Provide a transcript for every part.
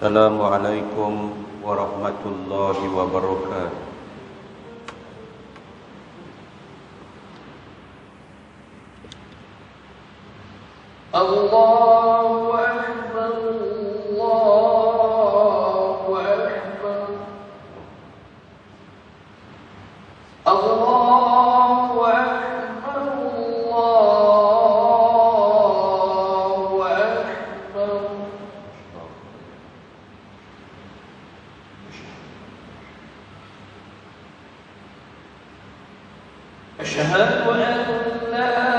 Assalamualaikum warahmatullahi wabarakatuh. Allahu Akbar, Allahu Akbar, Allahu Akbar, Allahu Akbar. Asyhadu an la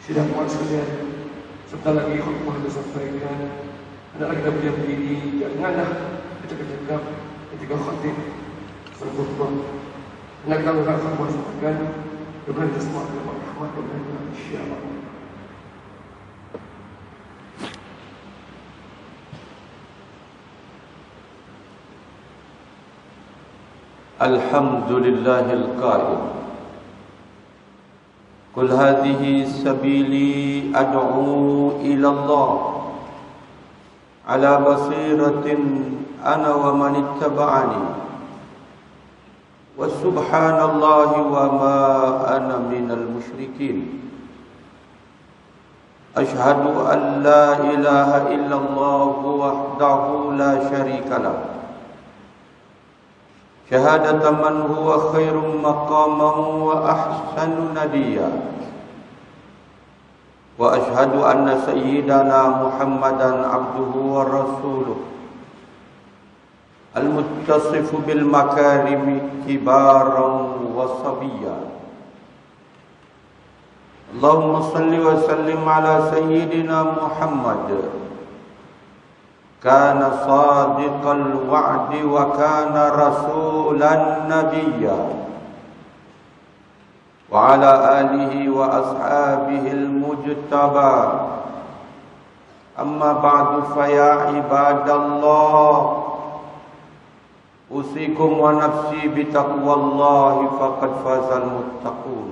sidang muat sekalian, sebentar lagi khutbah disampaikan. Hendaklah kita berdiam diri, janganlah kita kejengkap ketika khatib berkhutbah. Hendaklah kita melakukan khutbah sampaikan dengan kita semua dapat rahmat dan insyaallah. Alhamdulillahil qail Qul hadhihi sabili ad'u ila Allah ala basiratin ana wa man ittaba'ani wa subhanallahi wa ma ana minal musyrikin. Ashhadu an la ilaha illallah wahdahu la syarika lah, syahadatan man huwa khairum maqaman wa ahsanu nadiya. Wa ashhadu anna sayyidana Muhammadan abduhu wa rasuluh المتصف بالمكارم كبارا وصبيا. اللهم صل وسلم على سيدنا محمد كان صادق الوعد وكان رسولا نبيا وعلى آله وأصحابه المجتبى. أما بعد فيا عباد الله أوصيكم ونفسي بتقوى الله فقد فاز المتقون.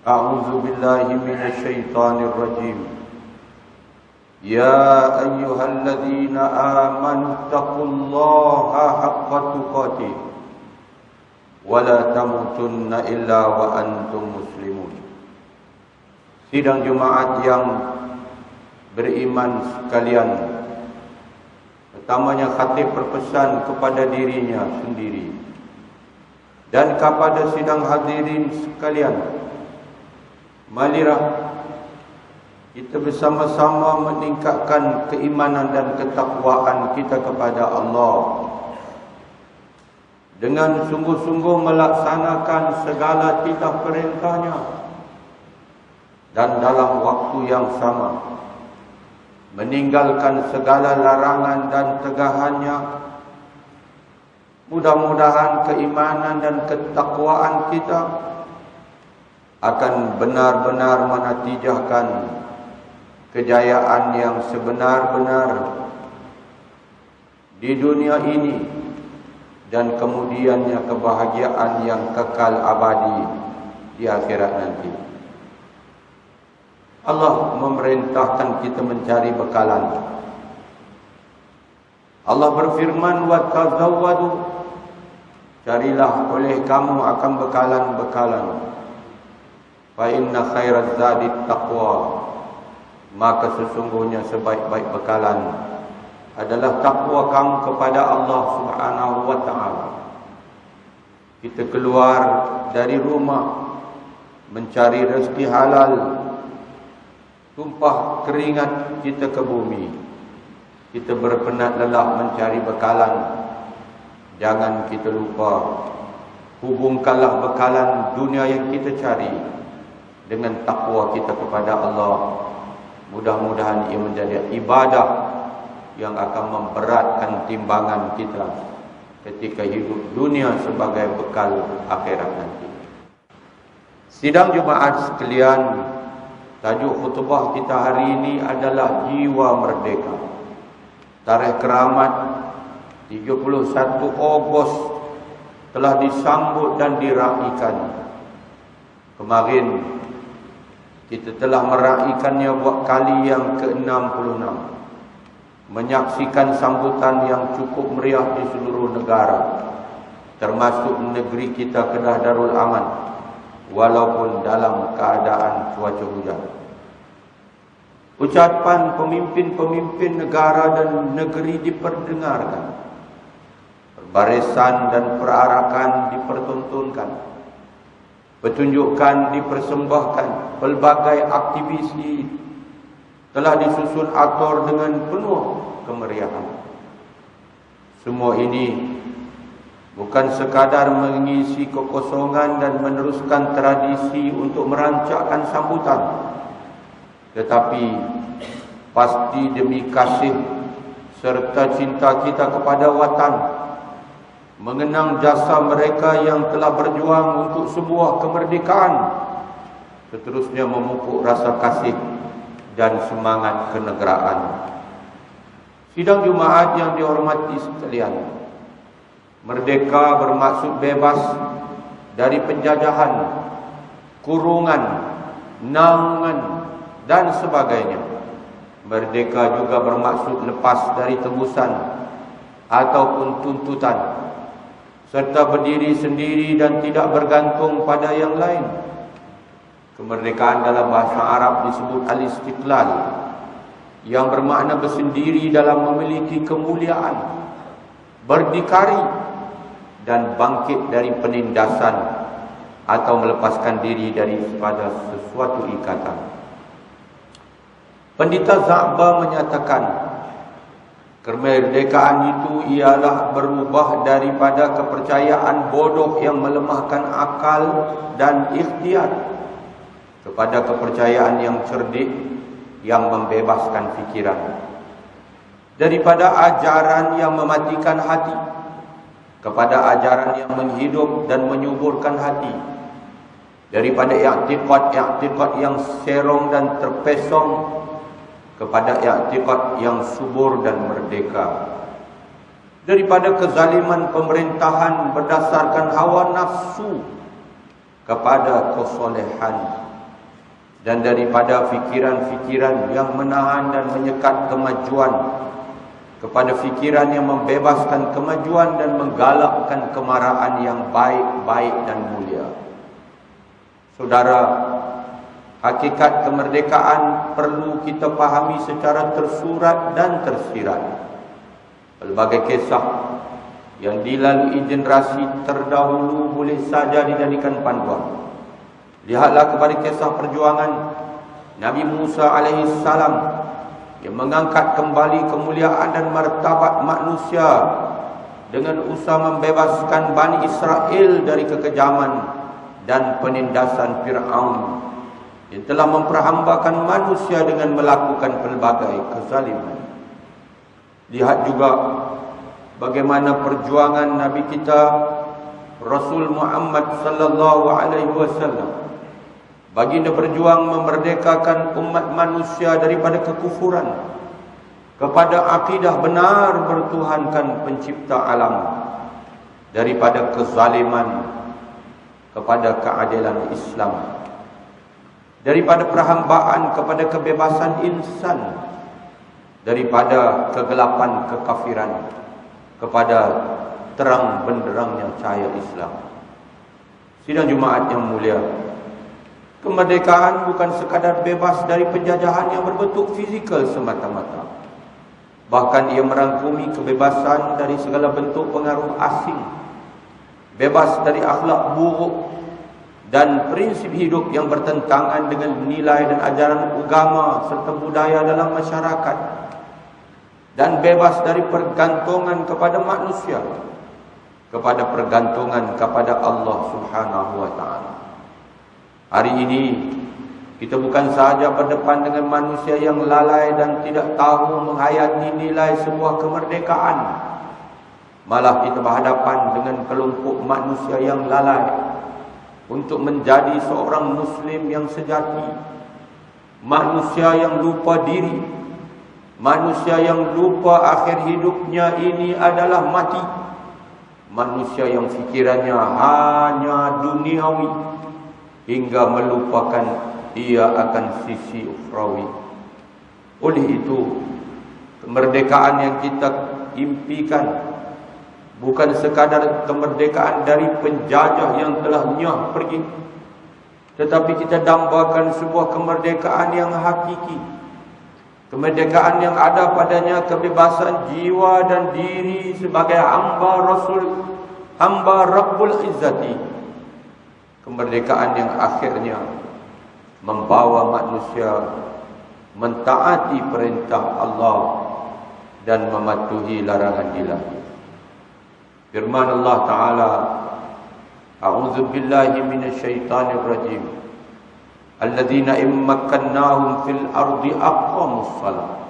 أعوذ بالله من الشيطان الرجيم. يا أيها الذين آمنوا اتقوا الله حق تقاته ولا تموتن إلا وأنتم مسلمون. Sidang Jumaat yang beriman sekalian, pertamanya khatib berpesan kepada dirinya sendiri dan kepada sidang hadirin sekalian, marilah kita bersama-sama meningkatkan keimanan dan ketakwaan kita kepada Allah dengan sungguh-sungguh melaksanakan segala titah perintahnya dan dalam waktu yang sama meninggalkan segala larangan dan tegahannya. Mudah-mudahan keimanan dan ketakwaan kita akan benar-benar menatijahkan kejayaan yang sebenar-benar di dunia ini dan kemudiannya kebahagiaan yang kekal abadi di akhirat nanti. Allah memerintahkan kita mencari bekalan. Allah berfirman, wa tazawwadu, carilah oleh kamu akan bekalan-bekalan. Fa inna khairaz zadi taqwa, maka sesungguhnya sebaik-baik bekalan adalah takwa kamu kepada Allah Subhanahu wa taala. Kita keluar dari rumah mencari rezeki halal, tumpah keringat kita ke bumi, kita berpenat lelah mencari bekalan. Jangan kita lupa, hubungkanlah bekalan dunia yang kita cari dengan takwa kita kepada Allah. Mudah-mudahan ia menjadi ibadah yang akan memberatkan timbangan kita ketika hidup dunia sebagai bekal akhirat nanti. Sidang Jumaat sekalian, tajuk khutbah kita hari ini adalah Jiwa Merdeka. Tarikh keramat 31 Ogos telah disambut dan diraikan. Kemarin kita telah meraikannya buat kali yang ke-66, menyaksikan sambutan yang cukup meriah di seluruh negara, termasuk negeri kita Kedah Darul Aman, walaupun dalam keadaan cuaca hujan. Ucapan pemimpin-pemimpin negara dan negeri diperdengarkan, perbarisan dan perarakan dipertontonkan, pertunjukan dipersembahkan, pelbagai aktiviti telah disusun atur dengan penuh kemeriahan. Semua ini bukan sekadar mengisi kekosongan dan meneruskan tradisi untuk merancakkan sambutan, tetapi pasti demi kasih serta cinta kita kepada watan, mengenang jasa mereka yang telah berjuang untuk sebuah kemerdekaan, seterusnya memupuk rasa kasih dan semangat kenegaraan. Sidang Jumaat yang dihormati sekalian, merdeka bermaksud bebas dari penjajahan, kurungan, naungan dan sebagainya. Merdeka juga bermaksud lepas dari tebusan ataupun tuntutan, serta berdiri sendiri dan tidak bergantung pada yang lain. Kemerdekaan dalam bahasa Arab disebut al-istiqlal, yang bermakna bersendiri dalam memiliki kemuliaan, berdikari dan bangkit dari penindasan atau melepaskan diri daripada sesuatu ikatan. Pendeta Za'ba menyatakan, Kemerdekaan itu ialah berubah daripada kepercayaan bodoh yang melemahkan akal dan ikhtiar kepada kepercayaan yang cerdik yang membebaskan fikiran, daripada ajaran yang mematikan hati kepada ajaran yang menghidup dan menyuburkan hati, daripada i'tiqad yang serong dan terpesong kepada i'tiqad yang subur dan merdeka, daripada kezaliman pemerintahan berdasarkan hawa nafsu kepada kesolehan, dan daripada fikiran-fikiran yang menahan dan menyekat kemajuan kepada fikiran yang membebaskan kemajuan dan menggalakkan kemarahan yang baik-baik dan mulia. Saudara, hakikat kemerdekaan perlu kita pahami secara tersurat dan tersirat. Pelbagai kisah yang dilalui generasi terdahulu boleh saja dijadikan panduan. Lihatlah kepada kisah perjuangan Nabi Musa alaihissalam yang mengangkat kembali kemuliaan dan martabat manusia dengan usaha membebaskan Bani Israel dari kekejaman dan penindasan Fir'aun yang telah memperhambakan manusia dengan melakukan pelbagai kezaliman. Lihat juga bagaimana perjuangan Nabi kita Rasul Muhammad sallallahu alaihi wasallam. Baginda berjuang memerdekakan umat manusia daripada kekufuran kepada akidah benar bertuhankan pencipta alam, daripada kezaliman kepada keadilan Islam, daripada perhambaan kepada kebebasan insan, daripada kegelapan kekafiran kepada terang benderangnya cahaya Islam. Sidang Jumaat yang mulia, kemerdekaan bukan sekadar bebas dari penjajahan yang berbentuk fizikal semata-mata. Bahkan ia merangkumi kebebasan dari segala bentuk pengaruh asing, bebas dari akhlak buruk dan prinsip hidup yang bertentangan dengan nilai dan ajaran agama serta budaya dalam masyarakat, dan bebas dari pergantungan kepada manusia, kepada pergantungan kepada Allah Subhanahu wa taala. Hari ini kita bukan sahaja berdepan dengan manusia yang lalai dan tidak tahu menghayati nilai sebuah kemerdekaan, malah kita berhadapan dengan kelompok manusia yang lalai untuk menjadi seorang Muslim yang sejati, manusia yang lupa diri, manusia yang lupa akhir hidupnya ini adalah mati, manusia yang fikirannya hanya duniawi hingga melupakan ia akan sisi ukhrawi. Oleh itu, kemerdekaan yang kita impikan bukan sekadar kemerdekaan dari penjajah yang telah nyah pergi, tetapi kita dambakan sebuah kemerdekaan yang hakiki, kemerdekaan yang ada padanya kebebasan jiwa dan diri sebagai hamba Rasul, hamba Rabbul Izzati. Kemerdekaan yang akhirnya membawa manusia mentaati perintah Allah dan mematuhi larangan ilahi. Firman Allah Ta'ala, A'udzu billahi minasyaitonir rajim. Alladzina immakkannahum fil ardi aqamus shalah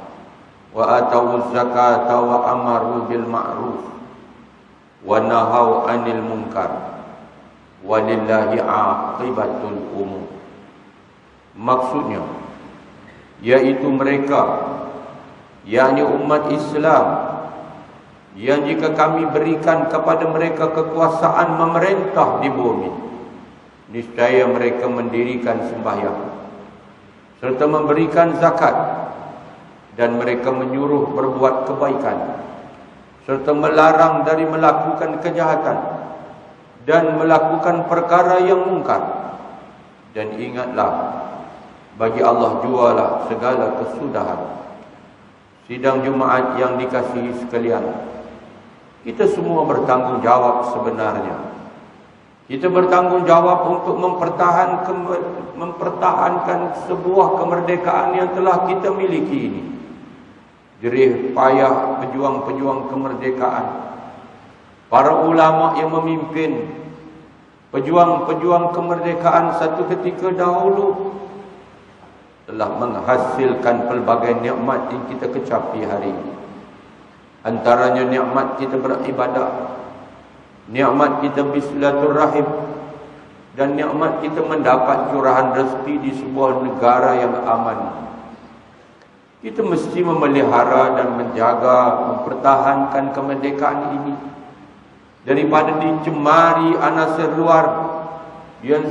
wa atawuz zakata wa amaru bil ma'ruf wa nahau 'anil munkar. Walillahi aqibatul umur. Maksudnya yaitu mereka, yakni umat Islam, yang jika kami berikan kepada mereka kekuasaan memerintah di bumi, niscaya mereka mendirikan sembahyang serta memberikan zakat, dan mereka menyuruh berbuat kebaikan serta melarang dari melakukan kejahatan dan melakukan perkara yang mungkar. Dan ingatlah, bagi Allah jualah segala kesudahan. Sidang Jumaat yang dikasihi sekalian, kita semua bertanggungjawab sebenarnya. Kita bertanggungjawab untuk mempertahankan sebuah kemerdekaan yang telah kita miliki ini. jerih payah pejuang-pejuang kemerdekaan, para ulama yang memimpin pejuang-pejuang kemerdekaan satu ketika dahulu telah menghasilkan pelbagai nikmat yang kita kecapi hari ini. Antaranya nikmat kita beribadah, nikmat kita bersilaturahim, dan nikmat kita mendapat curahan rezeki di sebuah negara yang aman. Kita mesti memelihara dan menjaga, mempertahankan kemerdekaan ini daripada dicemari anasir luar yang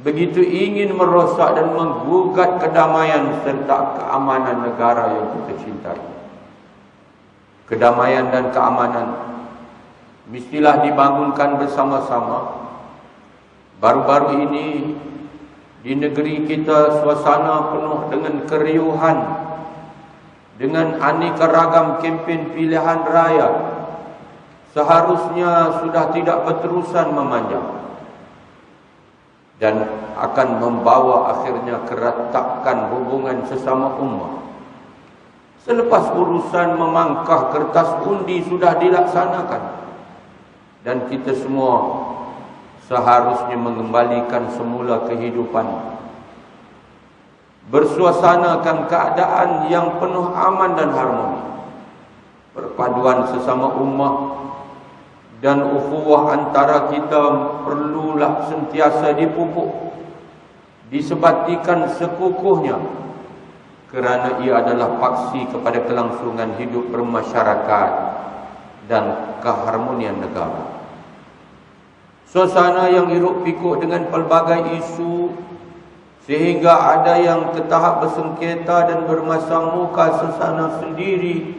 begitu ingin merosak dan menggugat kedamaian serta keamanan negara yang kita cintai. Kedamaian dan keamanan mestilah dibangunkan bersama-sama. Baru-baru ini di negeri kita suasana penuh dengan keriuhan, dengan aneka ragam kempen pilihan raya. Seharusnya sudah tidak berterusan memanjang dan akan membawa akhirnya keretakan hubungan sesama ummah. Selepas urusan memangkah kertas undi sudah dilaksanakan dan kita semua seharusnya mengembalikan semula kehidupan, bersuasanakan keadaan yang penuh aman dan harmoni. Perpaduan sesama ummah dan ukhuwah antara kita perlulah sentiasa dipupuk, disebatikan sekukuhnya, kerana ia adalah paksi kepada kelangsungan hidup bermasyarakat dan keharmonian negara. Suasana yang hiruk pikuk dengan pelbagai isu sehingga ada yang ke tahap bersengketa dan bermasang muka sesana sendiri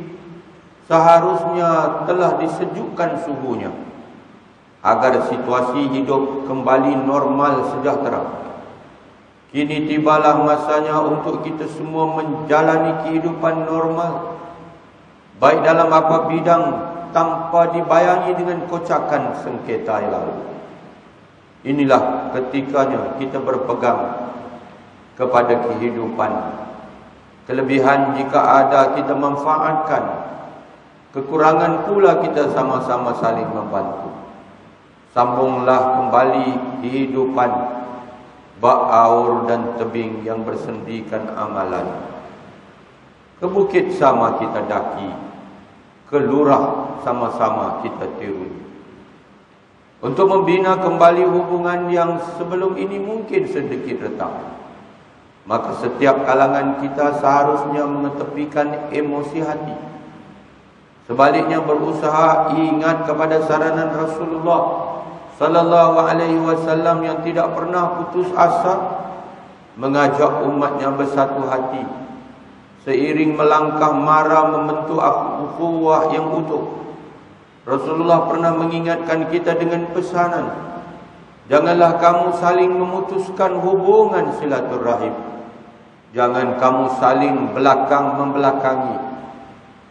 seharusnya telah disejukkan suhunya agar situasi hidup kembali normal sejahtera. Kini tibalah masanya untuk kita semua menjalani kehidupan normal, baik dalam apa bidang, tanpa dibayangi dengan kocakan sengketa yang lalu. Inilah ketikanya kita berpegang kepada kehidupan. Kelebihan jika ada kita manfaatkan, kekurangan pula kita sama-sama saling membantu. Sambunglah kembali kehidupan bak aur dan tebing yang bersendikan amalan. Ke bukit sama kita daki, ke lurah sama-sama kita tiruni. Untuk membina kembali hubungan yang sebelum ini mungkin sedikit retak, maka setiap kalangan kita seharusnya mengetepikan emosi hati. Sebaliknya berusaha ingat kepada saranan Rasulullah sallallahu alaihi wasallam yang tidak pernah putus asa mengajak umatnya bersatu hati seiring melangkah mara membentuk ukhuwah yang utuh. Rasulullah pernah mengingatkan kita dengan pesanan, janganlah kamu saling memutuskan hubungan silaturahim, jangan kamu saling belakang membelakangi,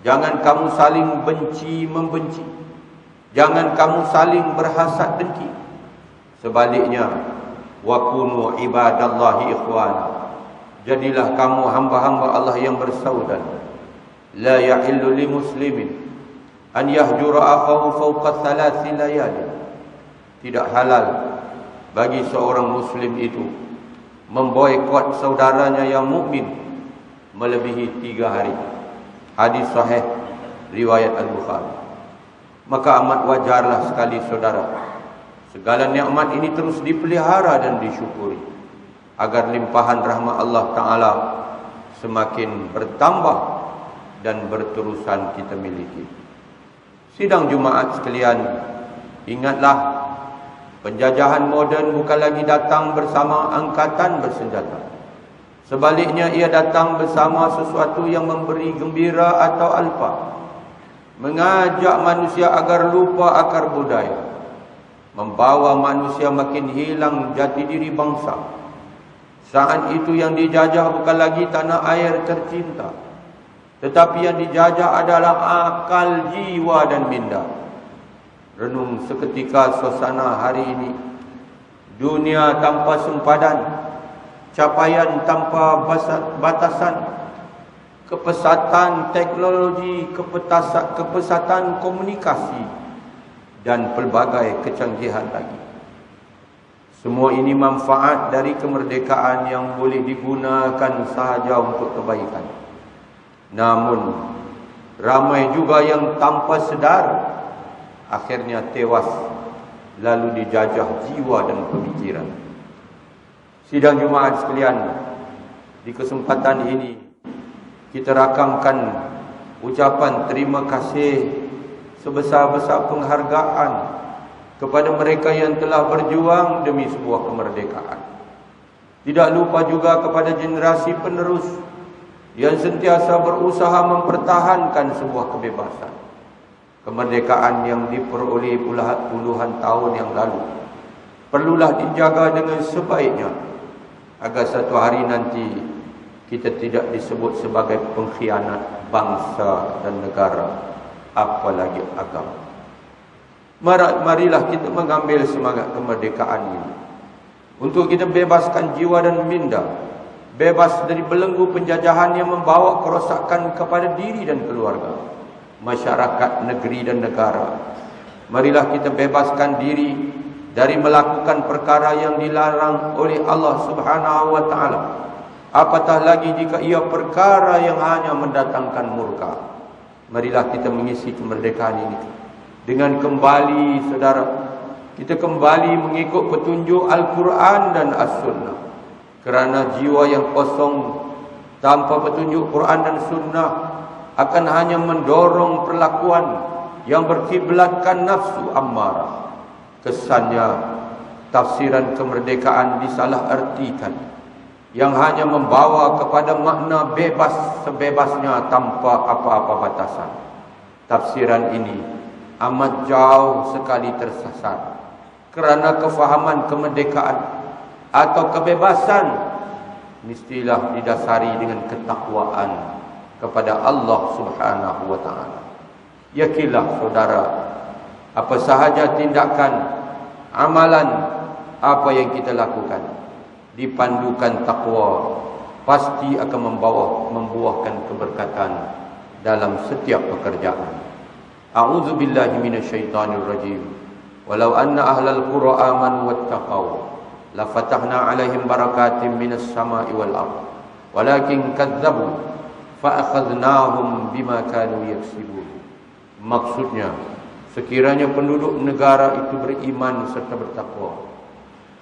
jangan kamu saling benci membenci, jangan kamu saling berhasad dengki. Sebaliknya, wa kunu ibadallahi ikhwana, jadilah kamu hamba-hamba Allah yang bersaudara. La yahillu li muslimin an yahjura akhahu fawqa thalathi layali. Tidak halal bagi seorang muslim itu memboikot saudaranya yang mukmin melebihi 3 hari. Hadis sahih riwayat Al-Bukhari. Maka amat wajarlah sekali saudara, segala nikmat ini terus dipelihara dan disyukuri agar limpahan rahmat Allah Ta'ala semakin bertambah dan berterusan kita miliki. Sidang Jumaat sekalian, ingatlah, penjajahan moden bukan lagi datang bersama angkatan bersenjata. Sebaliknya ia datang bersama sesuatu yang memberi gembira atau alfa, mengajak manusia agar lupa akar budaya, membawa manusia makin hilang jati diri bangsa. Saat itu yang dijajah bukan lagi tanah air tercinta, tetapi yang dijajah adalah akal, jiwa dan minda. Renung seketika suasana hari ini. Dunia tanpa sempadan, capaian tanpa batasan, kepesatan teknologi, kepesatan komunikasi, dan pelbagai kecanggihan lagi. Semua ini manfaat dari kemerdekaan yang boleh digunakan sahaja untuk kebaikan. Namun, ramai juga yang tanpa sedar akhirnya tewas lalu dijajah jiwa dan pemikiran. Sidang Jumaat sekalian, di kesempatan ini kita rakamkan ucapan terima kasih sebesar-besar penghargaan kepada mereka yang telah berjuang demi sebuah kemerdekaan. Tidak lupa juga kepada generasi penerus yang sentiasa berusaha mempertahankan sebuah kebebasan. Kemerdekaan yang diperoleh puluhan tahun yang lalu perlulah dijaga dengan sebaiknya agar satu hari nanti kita tidak disebut sebagai pengkhianat bangsa dan negara, apalagi agama. Marilah kita mengambil semangat kemerdekaan ini untuk kita bebaskan jiwa dan minda, bebas dari belenggu penjajahan yang membawa kerosakan kepada diri dan keluarga, masyarakat, negeri dan negara. Marilah kita bebaskan diri dari melakukan perkara yang dilarang oleh Allah Subhanahu wa taala. Apatah lagi jika ia perkara yang hanya mendatangkan murka. Marilah kita mengisi kemerdekaan ini dengan kembali, saudara, kita kembali mengikut petunjuk Al-Quran dan As-Sunnah. Kerana jiwa yang kosong tanpa petunjuk Quran dan Sunnah akan hanya mendorong perlakuan yang berkiblatkan nafsu ammarah. Kesannya tafsiran kemerdekaan disalah-artikan, yang hanya membawa kepada makna bebas sebebasnya tanpa apa-apa batasan. Tafsiran ini amat jauh sekali tersasar, kerana kefahaman kemerdekaan atau kebebasan mestilah didasari dengan ketakwaan kepada Allah Subhanahu wa taala. Yakinlah saudara, apa sahaja tindakan, amalan apa yang kita lakukan dipandukan takwa, pasti akan membuahkan keberkatan dalam setiap pekerjaan. A'udzu billahi minasyaitonir rajim. Walau anna ahlal qura amanu wattaqau la fatahna 'alaihim barakatim minas sama'i wal ardh walakin kadzdzabu fa akhadnahum bima kanu yaksibun. Maksudnya, sekiranya penduduk negara itu beriman serta bertakwa,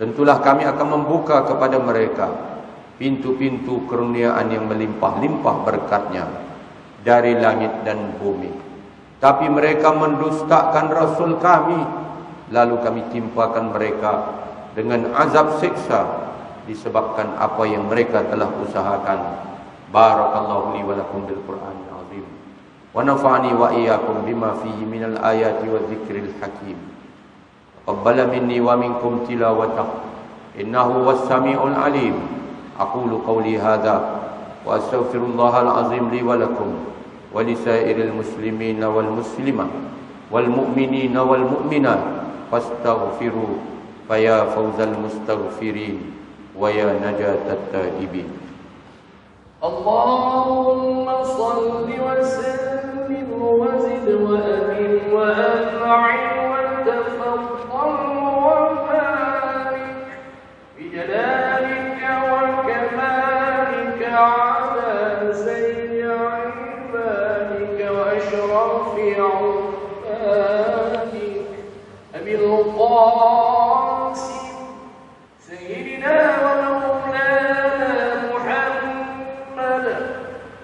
tentulah kami akan membuka kepada mereka pintu-pintu keruniaan yang melimpah-limpah berkatnya dari langit dan bumi. Tapi mereka mendustakan Rasul kami, lalu kami timpakan mereka dengan azab siksa disebabkan apa yang mereka telah usahakan. Barakallahu li wa lakum bil Qur'anil azim. Wa nafa'ani wa iyyakum bima fihi minal ayati wa dzikril hakim. Taqabbal minni wa minkum tilawatahu innahu was-sami'ul alim. Aqulu qawli hadza wa astaghfirullahal azim li wa lakum wa lisairil muslimina wal muslimat wal mu'minina wal mu'minat fastaghfiru faya fawzal mustaghfirin wa ya najatat taibin. Allahumma salli wa sallim wa zid wa amin wa an'im wa tafaddal wa barik bi jalalika wa kamalika ala sayyidi ibadika wa ashrafi ubadik abil qasim sayyidina wa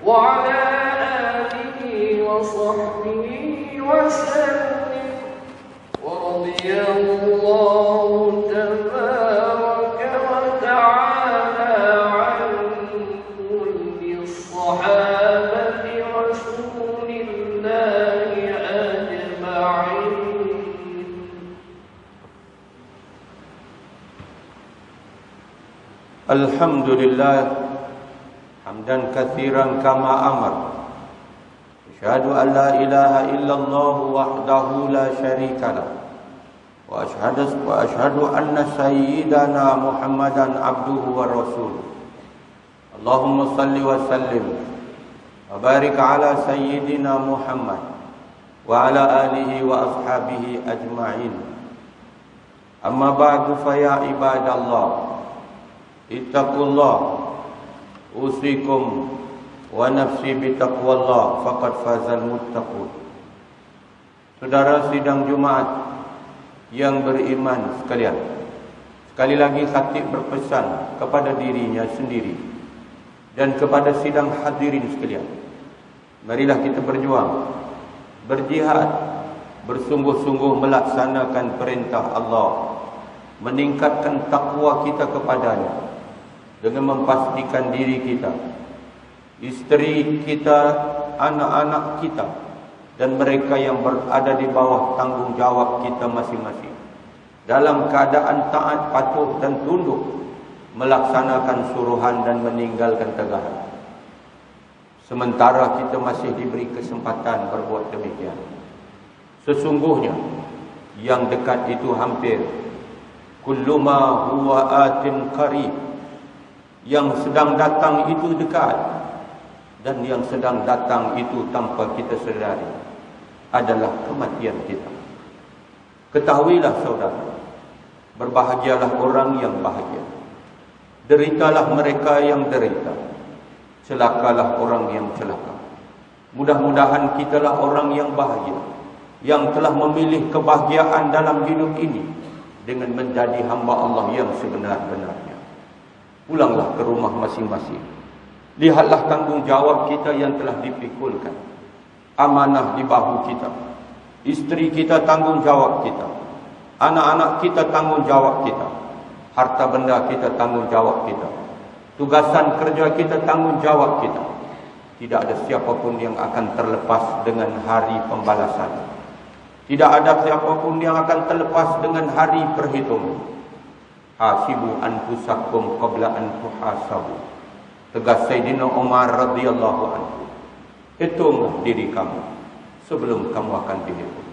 وعلى آله وصحبه وسلم ورضي الله تبارك وتعالى عن كل الصحابة رسول الله أجمعين. الحمد لله حمدا كثيرا كما أمر. أشهد أن لا إله إلا الله وحده لا شريك له وأشهد أن سيدنا محمدا عبده ورسوله. اللهم صل وسلم wa barik ala sayyidina Muhammad wa ala alihi wa ashabihi ajma'in. Amma ba'du fa ya ibadallah, ittaqullah, usikum wa nafsi bitaqwallah, faqad fazal muttaqun. Saudara sidang Jumaat yang beriman sekalian, sekali lagi khatib berpesan kepada dirinya sendiri dan kepada sidang hadirin sekalian, marilah kita berjuang, berjihad, bersungguh-sungguh melaksanakan perintah Allah, meningkatkan takwa kita kepadanya dengan memastikan diri kita, isteri kita, anak-anak kita dan mereka yang berada di bawah tanggungjawab kita masing-masing dalam keadaan taat, patuh dan tunduk, melaksanakan suruhan dan meninggalkan tegaran. Sementara kita masih diberi kesempatan berbuat demikian, sesungguhnya yang dekat itu hampir. Kullu ma huwa atin qarib, yang sedang datang itu dekat, dan yang sedang datang itu tanpa kita sedari adalah kematian kita. Ketahuilah saudara, berbahagialah orang yang bahagia, deritalah mereka yang derita, celakalah orang yang celaka. Mudah-mudahan kitalah orang yang bahagia, yang telah memilih kebahagiaan dalam hidup ini dengan menjadi hamba Allah yang sebenar-benarnya. Pulanglah ke rumah masing-masing. Lihatlah tanggungjawab kita yang telah dipikulkan. Amanah di bahu kita. Isteri kita tanggungjawab kita. Anak-anak kita tanggungjawab kita. Harta benda kita tanggungjawab kita. Tugasan kerja kita tanggungjawab kita. Tidak ada siapapun yang akan terlepas dengan hari pembalasan. Tidak ada siapapun yang akan terlepas dengan hari perhitungan. Hasibu anfusakum qabla an tuhasabu. Tegas Sayyidina Umar radhiyallahu anhu. Hitunglah diri kamu sebelum kamu akan dihitung.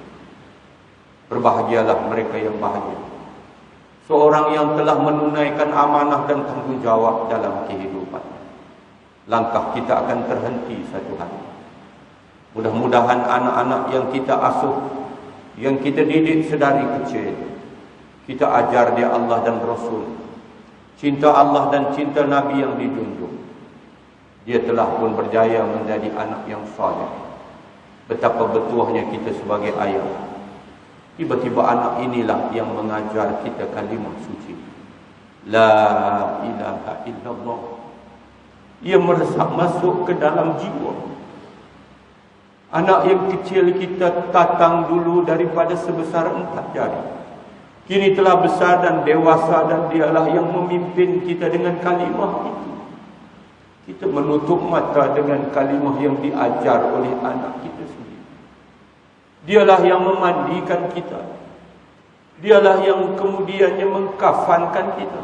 Berbahagialah mereka yang bahagia, seorang yang telah menunaikan amanah dan tanggungjawab dalam kehidupan. Langkah kita akan terhenti satu hari. Mudah-mudahan anak-anak yang kita asuh, yang kita didik sedari kecil, kita ajar dia Allah dan Rasul, cinta Allah dan cinta Nabi yang dijunjung. Dia telah pun berjaya menjadi anak yang saleh. Betapa bertuahnya kita sebagai ayah. Tiba-tiba anak inilah yang mengajar kita kalimah suci, la ilaha illallah. Ia meresap masuk ke dalam jiwa. Anak yang kecil kita tatang dulu daripada sebesar 4 jari, kini telah besar dan dewasa, dan dialah yang memimpin kita dengan kalimah itu. Kita menutup mata dengan kalimah yang diajar oleh anak kita sendiri. Dialah yang memandikan kita. Dialah yang kemudiannya mengkafankan kita.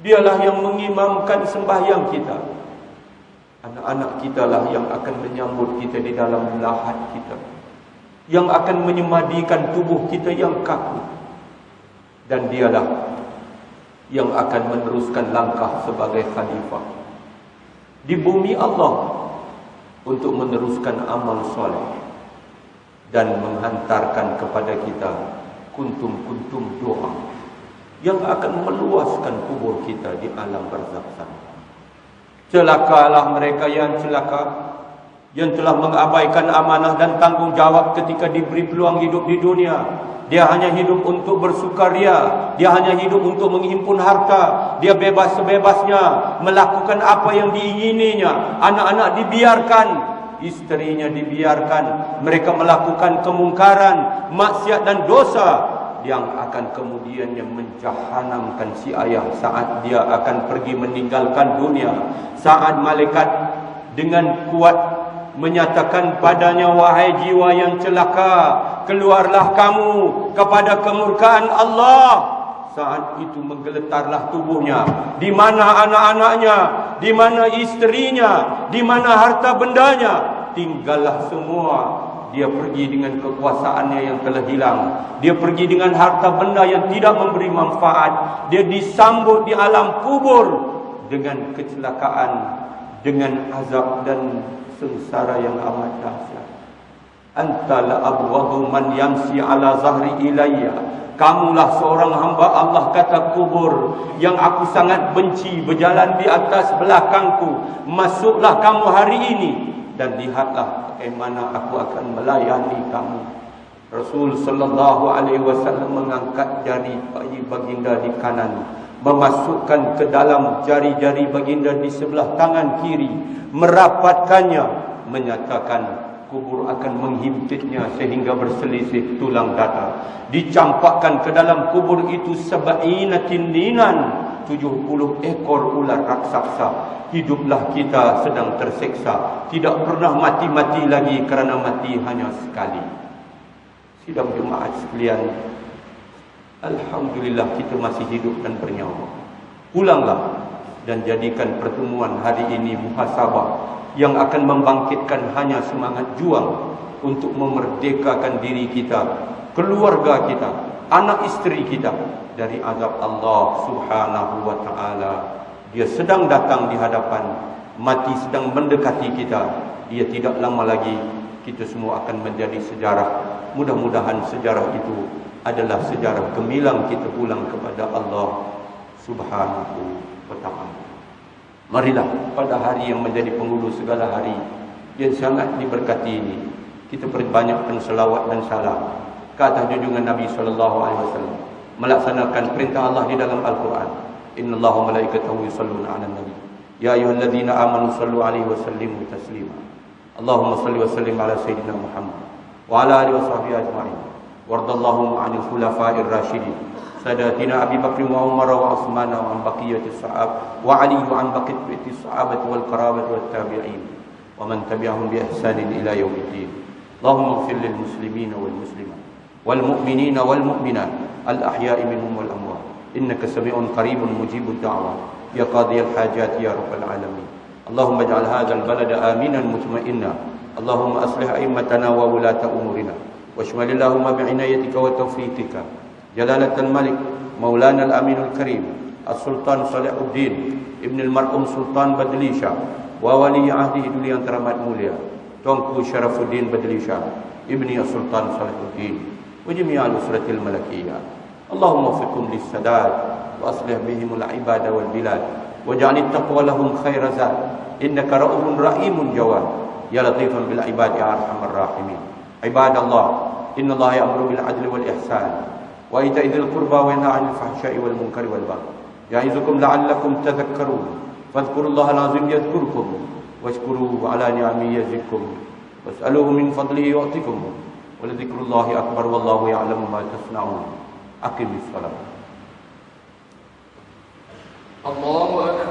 Dialah yang mengimamkan sembahyang kita. Anak-anak kita lah yang akan menyambut kita di dalam lahat kita, yang akan menyemadikan tubuh kita yang kaku. Dan dialah yang akan meneruskan langkah sebagai khalifah di bumi Allah untuk meneruskan amal soleh dan menghantarkan kepada kita kuntum-kuntum doa yang akan meluaskan kubur kita di alam barzakh sana. Celakalah mereka yang celaka, yang telah mengabaikan amanah dan tanggungjawab ketika diberi peluang hidup di dunia. Dia hanya hidup untuk bersukaria, dia hanya hidup untuk menghimpun harta, dia bebas sebebasnya melakukan apa yang diingininya. Anak-anak dibiarkan, isterinya dibiarkan, mereka melakukan kemungkaran, maksiat dan dosa yang akan kemudiannya menjahanamkan si ayah saat dia akan pergi meninggalkan dunia. Saat malaikat dengan kuat menyatakan padanya, wahai jiwa yang celaka, keluarlah kamu kepada kemurkaan Allah. Saat itu menggeletarlah tubuhnya. Di mana anak-anaknya? Di mana istrinya? Di mana harta bendanya? Tinggallah semua. Dia pergi dengan kekuasaannya yang telah hilang. Dia pergi dengan harta benda yang tidak memberi manfaat. Dia disambut di alam kubur dengan kecelakaan, dengan azab dan sengsara yang amat dahsyat. Anta la abghadu man yamsi ala zahri ilayya. Kamulah seorang hamba Allah, kata kubur, yang aku sangat benci berjalan di atas belakangku. Masuklah kamu hari ini dan lihatlah bagaimana aku akan melayani kamu. Rasul sallallahu alaihi wasallam mengangkat jari baginda di kanan, memasukkan ke dalam jari-jari baginda di sebelah tangan kiri, merapatkannya, menyatakan kubur akan menghimpitnya sehingga berselisih tulang dada. Dicampakkan ke dalam kubur itu 70 tininan, 70 ekor ular raksasa. Hiduplah kita sedang terseksa, tidak pernah mati-mati lagi kerana mati hanya sekali. Sidang jemaat sekalian, alhamdulillah kita masih hidup dan bernyawa. Pulanglah dan jadikan pertemuan hari ini muhasabah yang akan membangkitkan hanya semangat juang untuk memerdekakan diri kita, keluarga kita, anak isteri kita dari azab Allah Subhanahu wa taala. Dia sedang datang di hadapan, mati sedang mendekati kita. Dia tidak lama lagi kita semua akan menjadi sejarah. Mudah-mudahan sejarah itu adalah sejarah gemilang kita pulang kepada Allah Subhanahu wa taala. Marilah pada hari yang menjadi penghulu segala hari yang sangat diberkati ini, kita perbanyakkan selawat dan salam ke atas junjungan Nabi SAW, melaksanakan perintah Allah di dalam Al-Quran. Innallaha wa malaikatahu yusalluna 'alan nabi ya ayyuhalladzina amanu sallu 'alaihi wa sallimu taslima. Allahumma salli wa sallim ala sayyidina Muhammad wa ala alihi wa sahbihi ajma'in. Wardallahu 'anil khulafa'ir rasyidin Sadatina Abi Bakr wa Umar wa Uthman wa an baqiyatis sahab wa Ali wa an baqiyatis sahabati wal qarabati wat tabi'in wa man tabi'ahum bi ihsanin ila yaumiddin. Allahumma ighfir lil muslimina wal muslimat wal mu'minina wal mu'minat al ahya'i minhum wal amwat innaka sami'un qaribun mujibud da'wat ya qadiyal hajat ya rabbal alamin. Allahumma ij'al hadzal balada aminan mutma'inna. Allahumma aslih a'immatana wa wulata umurina washmalillahumma bi'inayatika wa tawfiqika Jalalatul Malik Maulana Al-Aminul Karim As-Sultan Salihuddin Ibn Al-Mar'um Sultan Badli Shah wa wali ahdihi duli yang teramat mulia Tuanku Syarafuddin Badli Shah Ibni As-Sultan Salihuddin wa jami'al usratil malakiyah. Allahumma fiqhum lis-sadad wa aslih bihimul ibada wal bilad waj'alil taqwa lahum khayra zad innaka ra'ufun rahimun jawad ya latifan bil ibad ya arhamar rahimin. Ibadallah, innallaha ya'muru bil adli wal ihsan wa ita'i dzil qurba wa yanha 'anil fahsya'i wal munkari wal baghi ya'izukum la'allakum tadhakkarun fadhkurullaha al-'azim yadhkurkum washkuruhu 'ala ni'amihi yazidkum was'aluhu min fadlihi yu'tikum wa la dzikrullahi akbar wallahu ya'lamu ma tasna'un. Aqimis shalah. Allahu akbar.